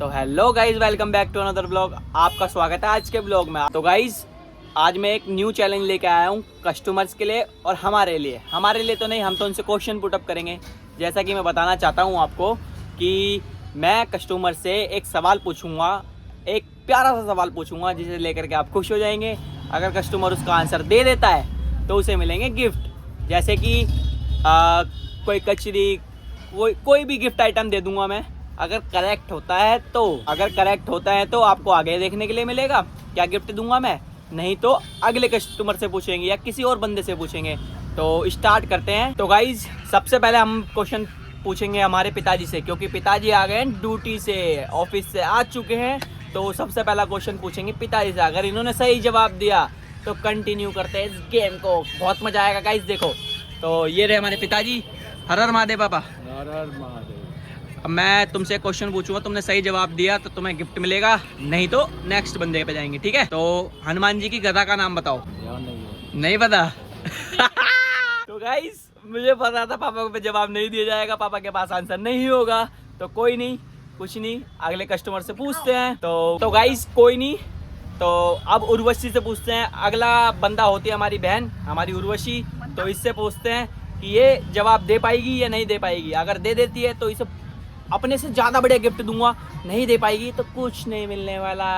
तो hello guys, welcome back to another blog. आपका स्वागत है आज के ब्लॉग में। तो गाइज आज मैं एक न्यू चैलेंज लेके आया हूँ कस्टमर्स के लिए और हमारे लिए तो नहीं, हम तो उनसे क्वेश्चन पुटअप करेंगे। जैसा कि मैं बताना चाहता हूँ आपको कि मैं कस्टमर से एक सवाल पूछूंगा, एक प्यारा सा सवाल पूछूंगा जिसे लेकर के आप खुश हो जाएंगे। अगर कस्टमर उसका आंसर दे देता है तो उसे मिलेंगे गिफ्ट। जैसे कि कोई कचरी, कोई भी गिफ्ट आइटम दे दूंगा मैं। अगर करेक्ट होता है तो आपको आगे देखने के लिए मिलेगा क्या गिफ्ट दूंगा मैं, नहीं तो अगले कस्टमर से पूछेंगे या किसी और बंदे से पूछेंगे। तो स्टार्ट करते हैं। तो गाइज सबसे पहले हम क्वेश्चन पूछेंगे हमारे पिताजी से, क्योंकि पिताजी आ गए हैं ड्यूटी से, ऑफिस से आ चुके हैं। तो सबसे पहला क्वेश्चन पूछेंगे पिताजी से। अगर इन्होंने सही जवाब दिया तो कंटिन्यू करते हैं इस गेम को, बहुत मजा आएगा गाइज। देखो तो ये रहे हमारे पिताजी। हर हर महादेव पापा। हर हर महादेव। अब मैं तुमसे क्वेश्चन पूछूंगा, तुमने सही जवाब दिया तो तुम्हें गिफ्ट मिलेगा, नहीं तो नेक्स्ट बंदे पे जाएंगे, ठीक है। तो हनुमान जी की गदा का नाम बताओ। नहीं पता। तो गाइस मुझे पता था पापा को जवाब नहीं दिया जाएगा, पापा के पास आंसर नहीं होगा। तो कोई नहीं, कुछ नहीं, अगले कस्टमर से पूछते हैं। तो गाइस कोई नहीं, तो अब उर्वशी से पूछते हैं। अगला बंदा होती है हमारी बहन, हमारी उर्वशी। तो इससे पूछते हैं कि ये जवाब दे पाएगी या नहीं दे पाएगी। अगर दे देती है तो इसे अपने से ज़्यादा बढ़िया गिफ्ट दूंगा, नहीं दे पाएगी तो कुछ नहीं मिलने वाला।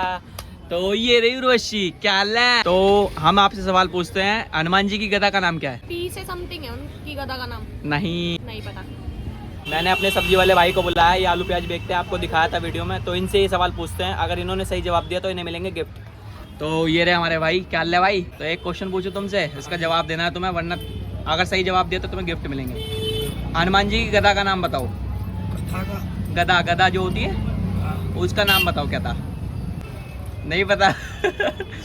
तो ये रही उर्वशी, क्या हाल है। तो हम आपसे सवाल पूछते हैं, हनुमान जी की गदा का नाम क्या है। पी से समथिंग है उनकी गदा का नाम। नहीं पता। मैंने अपने सब्जी वाले भाई को बुलाया, ये आलू प्याज बेचते हैं, आपको दिखाया था वीडियो में। तो इनसे ये सवाल पूछते हैं, अगर इन्होंने सही जवाब दिया तो इन्हें मिलेंगे गिफ्ट। तो ये रहे हमारे भाई, क्या हाल है भाई। तो एक क्वेश्चन पूछो तुमसे, इसका जवाब देना है तुम्हें, वरना अगर सही जवाब दिया तो तुम्हें गिफ्ट मिलेंगे। हनुमान जी की गदा का नाम बताओ। गदा जो होती है उसका नाम बताओ, क्या था। नहीं पता।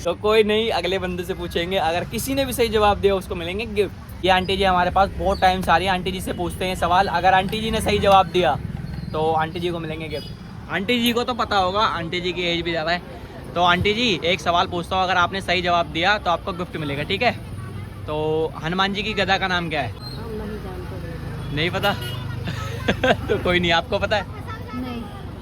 तो कोई नहीं, अगले बंदे से पूछेंगे। अगर किसी ने भी सही जवाब दिया उसको मिलेंगे गिफ्ट। ये आंटी जी हमारे पास बहुत टाइम से आ रही है, आंटी जी से पूछते हैं सवाल। अगर आंटी जी ने सही जवाब दिया तो आंटी जी को मिलेंगे गिफ्ट। आंटी जी को तो पता होगा, आंटी जी की एज भी ज़्यादा है। तो आंटी जी एक सवाल पूछता हूँ, अगर आपने सही जवाब दिया तो आपको गिफ्ट मिलेगा, ठीक है। तो हनुमान जी की गदा का नाम क्या है। नहीं पता। तो कोई नहीं, आपको पता है।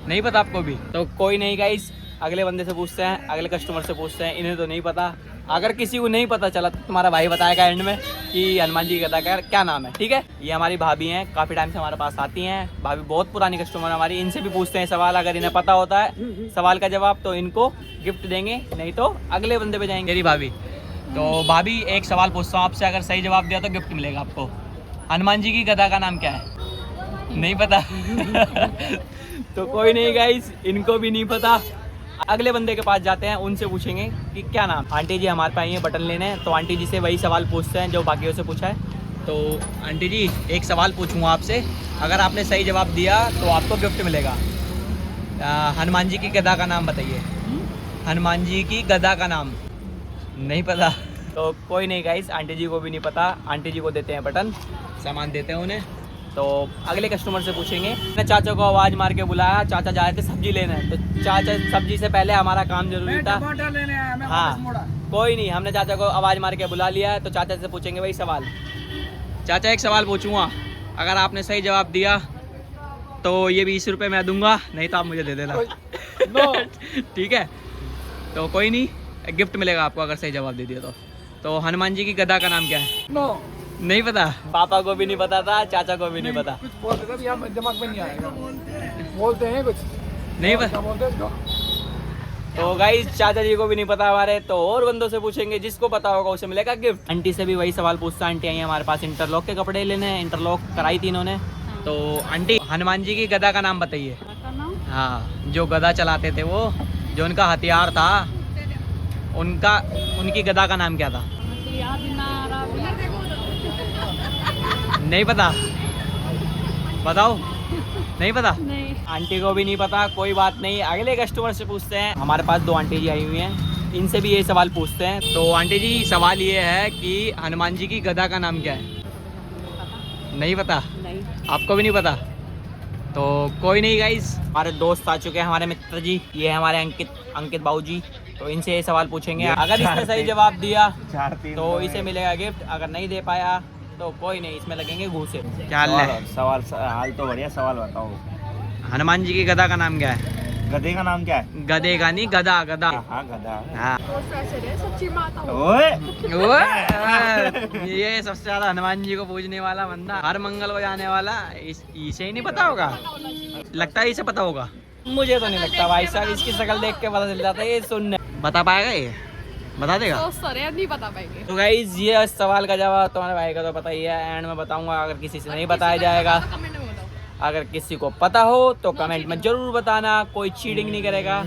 नहीं पता आपको भी। तो कोई नहीं गाइस, अगले बंदे से पूछते हैं, अगले कस्टमर से पूछते हैं। इन्हें तो नहीं पता। अगर किसी को नहीं पता चला तो तुम्हारा भाई बताएगा एंड में कि हनुमान जी का क्या नाम है, ठीक है। ये हमारी भाभी हैं, काफ़ी टाइम से हमारे पास आती हैं। भाभी बहुत पुरानी कस्टमर है हमारी, इनसे भी पूछते हैं सवाल। अगर इन्हें पता होता है सवाल का जवाब तो इनको गिफ्ट देंगे, नहीं तो अगले बंदे पे जाएंगे। मेरी भाभी। तो भाभी एक सवाल पूछता हूँ आपसे, अगर सही जवाब दिया तो गिफ्ट मिलेगा आपको। हनुमान जी की गदा का नाम क्या है। नहीं पता। तो कोई नहीं गाइस, इनको भी नहीं पता। अगले बंदे के पास जाते हैं, उनसे पूछेंगे कि क्या नाम। आंटी जी हमारे पास आई हैं बटन लेने, तो आंटी जी से वही सवाल पूछते हैं जो बाकियों से पूछा है। तो आंटी जी एक सवाल पूछूंगा आपसे, अगर आपने सही जवाब दिया तो आपको गिफ्ट मिलेगा। हनुमान जी की गदा का नाम बताइए। हनुमान जी की गदा का नाम। नहीं पता। तो कोई नहीं गाइस, आंटी जी को भी नहीं पता। आंटी जी को देते हैं बटन, सामान देते हैं उन्हें। तो अगले कस्टमर से पूछेंगे। मैंने चाचा को आवाज़ मार के बुलाया, चाचा जा रहे थे सब्जी लेने। तो चाचा सब्जी से पहले हमारा काम जरूरी था। हाँ कोई नहीं, हमने चाचा को आवाज़ मार के बुला लिया है। तो चाचा से पूछेंगे वही सवाल। चाचा एक सवाल पूछूंगा, अगर आपने सही जवाब दिया तो ये 20 रुपये मैं दूंगा, नहीं तो आप मुझे दे देना। ठीक है। तो कोई नहीं, गिफ्ट मिलेगा आपको अगर सही जवाब दे दिया तो हनुमान जी की गदा का नाम क्या है। नहीं पता। पापा को भी नहीं पता था, चाचा को भी नहीं पता। कुछ बोलते थे, यहाँ दिमाग में नहीं आएगा। बोलते हैं कुछ नहीं पता। तो गाइस चाचा जी को भी नहीं पता हमारे, तो और बंदों से पूछेंगे, जिसको पता होगा उसे मिलेगा गिफ्ट। आंटी से भी वही सवाल पूछता। आंटी आई हमारे पास इंटरलॉक के कपड़े लेने हैं, इंटरलॉक कराई थी इन्होंने। तो आंटी हनुमान जी की गदा का नाम बताइए। हाँ, जो गदा चलाते थे वो, जो उनका हथियार था, उनकी गदा का नाम क्या था। नहीं पता। बताओ। नहीं पता। नहीं। आंटी को भी नहीं पता, कोई बात नहीं, अगले कस्टमर से पूछते हैं। हमारे पास 2 आंटी जी आई हुई हैं, इनसे भी ये सवाल पूछते हैं। तो आंटी जी सवाल ये है कि हनुमान जी की गदा का नाम क्या है। नहीं पता। नहीं। आपको भी नहीं पता। तो कोई नहीं गाइस, हमारे दोस्त आ चुके हैं, हमारे मित्र जी। ये है हमारे अंकित बाबू जी। तो इनसे ये सवाल पूछेंगे, अगर इसने सही जवाब दिया तो इसे मिलेगा गिफ्ट। अगर नहीं दे पाया तो कोई नहीं, इसमें लगेंगे घूसे। क्या हाल है। सवाल हाल तो बढ़िया, सवाल बताओ। हनुमान जी की गदा का नाम क्या है। गधे का नाम क्या है? गधे का नहीं, गधा गधा। हाँ गधा। हाँ सच्ची माता हो। ओए ये सबसे ज्यादा हनुमान जी को पूजने वाला बंदा, हर मंगल को जाने वाला, इसे ही नहीं पता होगा? लगता है इसे पता होगा। मुझे तो नहीं लगता भाई साहब, इसकी शक्ल देख के पता चल जाता है ये सुनने। बता पाएगा ये? बता देगा? तो सर नहीं बता पाएंगे। तो गाइज ये इस सवाल का जवाब तुम्हारे भाई का तो पता ही है, एंड में बताऊंगा। अगर किसी से नहीं बताया जाएगा, कमेंट में बताओ। अगर किसी को पता हो तो कमेंट में जरूर बताना। कोई चीटिंग नहीं करेगा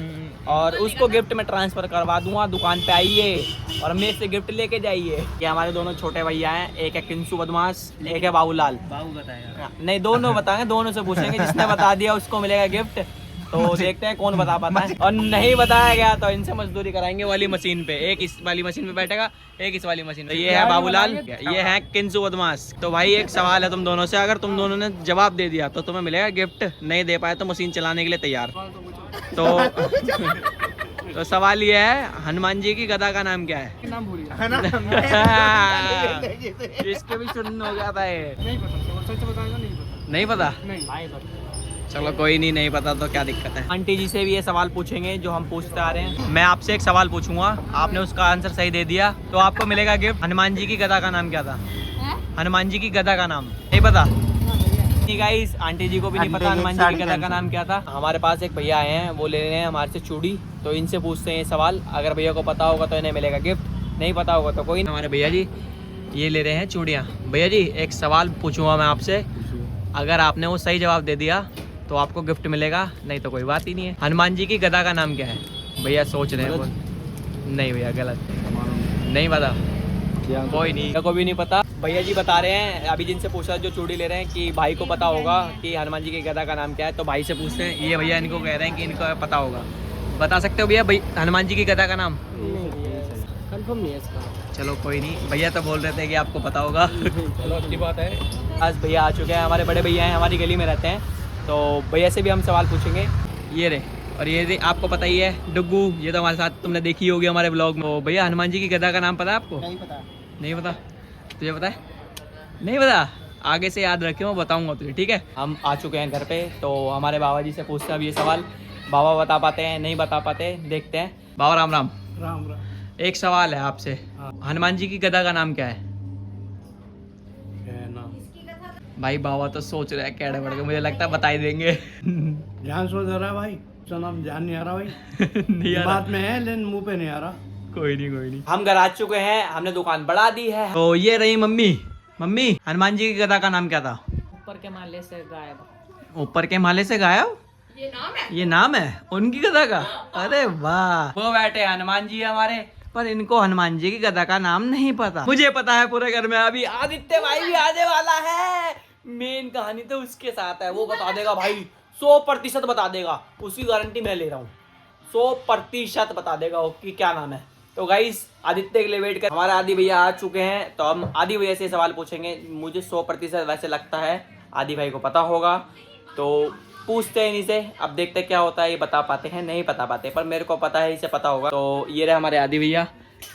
और उसको गिफ्ट में ट्रांसफर करवा दूंगा। दुकान पे आइए और मेरे से गिफ्ट लेके जाइए। ये हमारे दोनों छोटे भैया हैं, एक है किंसु बदमाश, एक है बाबूलाल। बाबू बताएगा। नहीं, दोनों बताएंगे, दोनों से पूछेंगे, जिसने बता दिया उसको मिलेगा गिफ्ट। तो देखते हैं कौन बता पाता है, और नहीं बताया गया तो इनसे मजदूरी कराएंगे वाली मशीन पे। एक इस वाली मशीन पे बैठेगा, एक इस वाली मशीन पे। ये है बाबूलाल, ये है किंसु बदमाश। तो भाई एक सवाल है तुम दोनों से, अगर तुम दोनों ने जवाब दे दिया तो तुम्हें मिलेगा गिफ्ट, नहीं दे पाए तो मशीन चलाने के लिए तैयार। तो सवाल ये है, हनुमान जी की गदा का नाम क्या है? नाम भूल गया। है ना? इसके भी चुन हो गया था ये। नहीं पता, सच बताएगा नहीं पता। नहीं पता? नहीं। चलो कोई नहीं, नहीं पता तो क्या दिक्कत है। आंटी जी से भी ये सवाल पूछेंगे जो हम पूछते आ रहे हैं। मैं आपसे एक सवाल पूछूंगा, आपने उसका आंसर सही दे दिया तो आपको मिलेगा गिफ्ट। हनुमान जी की गदा का नाम क्या था? हनुमान जी की गदा का नाम नहीं पता? गाइस आंटी जी को भी नहीं पता हनुमान जी की गदा का नाम क्या था। हमारे पास एक भैया आए हैं, वो ले रहे हैं हमारे से चूड़ी, तो इनसे पूछते हैं ये सवाल। अगर भैया को पता होगा तो इन्हें मिलेगा गिफ्ट, नहीं पता होगा तो कोई नहीं। हमारे भैया जी ये ले रहे हैं चूड़ियाँ। भैया जी एक सवाल पूछूंगा मैं आपसे, अगर आपने वो सही जवाब दे दिया तो आपको गिफ्ट मिलेगा, नहीं तो कोई बात ही नहीं है। हनुमान जी की गदा का नाम क्या है? भैया सोच रहे हैं। नहीं भैया गलत, नहीं पता। कोई नहीं, को भी नहीं पता। भैया जी बता रहे हैं अभी जिनसे पूछा जो चूड़ी ले रहे हैं कि भाई को पता होगा कि हनुमान जी की गदा का नाम क्या है, तो भाई से पूछते हैं। ये भैया इनको कह रहे हैं कि इनको पता होगा। बता सकते हो भैया हनुमान जी की गदा का नाम? कंफर्म नहीं है इसका। चलो कोई नहीं, भैया तो बोल रहे थे कि आपको पता होगा। चलो अच्छी बात है। आज भैया आ चुके हैं, हमारे बड़े भैया हैं, हमारी गली में रहते हैं, तो भैया से भी हम सवाल पूछेंगे। ये रे, और ये आपको पता ही है डुग्गू, ये तो हमारे साथ तुमने देखी होगी हमारे ब्लॉग में। तो भैया हनुमान जी की गदा का नाम पता है आपको? नहीं पता। नहीं पता? तुझे पता है? नहीं पता? आगे से याद रखे, मैं बताऊंगा तुझे, ठीक है? हम आ चुके हैं घर पे, तो हमारे बाबा जी से पूछते हैं अब ये सवाल। बाबा बता पाते हैं नहीं बता पाते, देखते हैं। बाबा राम राम। राम राम। एक सवाल है आपसे, हनुमान जी की गदा का नाम क्या है? भाई बाबा तो सोच रहे हैं कैडे बढ़ के, मुझे लगता है बता ही देंगे। ध्यान सोच रहा है भाई, तो नाम ध्यान नहीं आ रहा भाई। नहीं आ रहा। बात में है लेकिन मुंह पे नहीं आ रहा। कोई नहीं। हम घर आ चुके हैं, हमने दुकान बढ़ा दी है। तो ये रही मम्मी। मम्मी हनुमान जी की गदा का नाम क्या था? ऊपर के माले से गायब। ऊपर के माले से गायब? ये नाम है? ये नाम है उनकी गदा का? अरे वाह, वो बैठे हनुमान जी हमारे, पर इनको हनुमान जी की गदा का नाम नहीं पता। मुझे पता है पूरे घर में। अभी आदित्य भाई भी आने वाला है, मेन कहानी तो उसके साथ है, वो बता देगा भाई, 100% बता देगा, उसकी गारंटी मैं ले रहा हूँ। 100% बता देगा वो कि क्या नाम है। तो गाइस आदित्य के लिए वेट कर। हमारे आदि भैया आ चुके हैं, तो हम आदि भैया से सवाल पूछेंगे। मुझे 100% वैसे लगता है आदि भाई को पता होगा, तो पूछते हैं इन्हीं से। अब देखते क्या होता है, ये बता पाते हैं नहीं बता पाते, पर मेरे को पता है इसे पता होगा। तो ये रहे हमारे आदि भैया,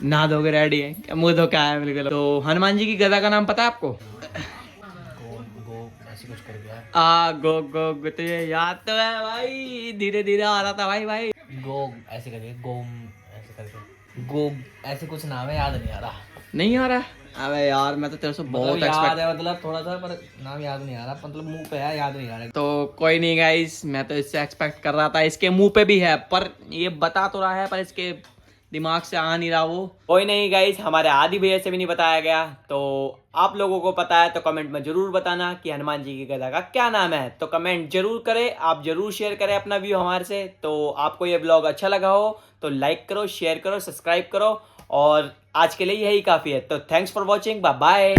नहा धोके रेडी है, मुँह धो के आया बिल्कुल। तो हनुमान जी की गदा का नाम पता है आपको? गो गो तो ये याद तो है भाई, धीरे धीरे आ रहा था भाई। गोग ऐसे करके, गोम ऐसे करके, गोग ऐसे कुछ नाम है, याद नहीं आ रहा। नहीं आ रहा? अबे यार मैं तो तेरे से बहुत मतलब याद एक्सपेक्ट। है, मतलब थोड़ा सा, पर नाम याद नहीं आ रहा, मतलब मुंह पे है, याद नहीं आ रहा। तो कोई नहीं गाइस, मैं तो इससे एक्सपेक्ट कर रहा था, इसके मुंह पे भी है, पर ये बता तो रहा है पर इसके दिमाग से आ नहीं रहा वो। कोई नहीं गाइस, हमारे आदि भैया से भी नहीं बताया गया, तो आप लोगों को पता है तो कमेंट में जरूर बताना कि हनुमान जी की गदा का क्या नाम है। तो कमेंट जरूर करें, आप जरूर शेयर करें अपना व्यू हमारे से। तो आपको ये ब्लॉग अच्छा लगा हो तो लाइक करो, शेयर करो, सब्सक्राइब करो, और आज के लिए यही काफ़ी है। तो thanks for watching, bye bye.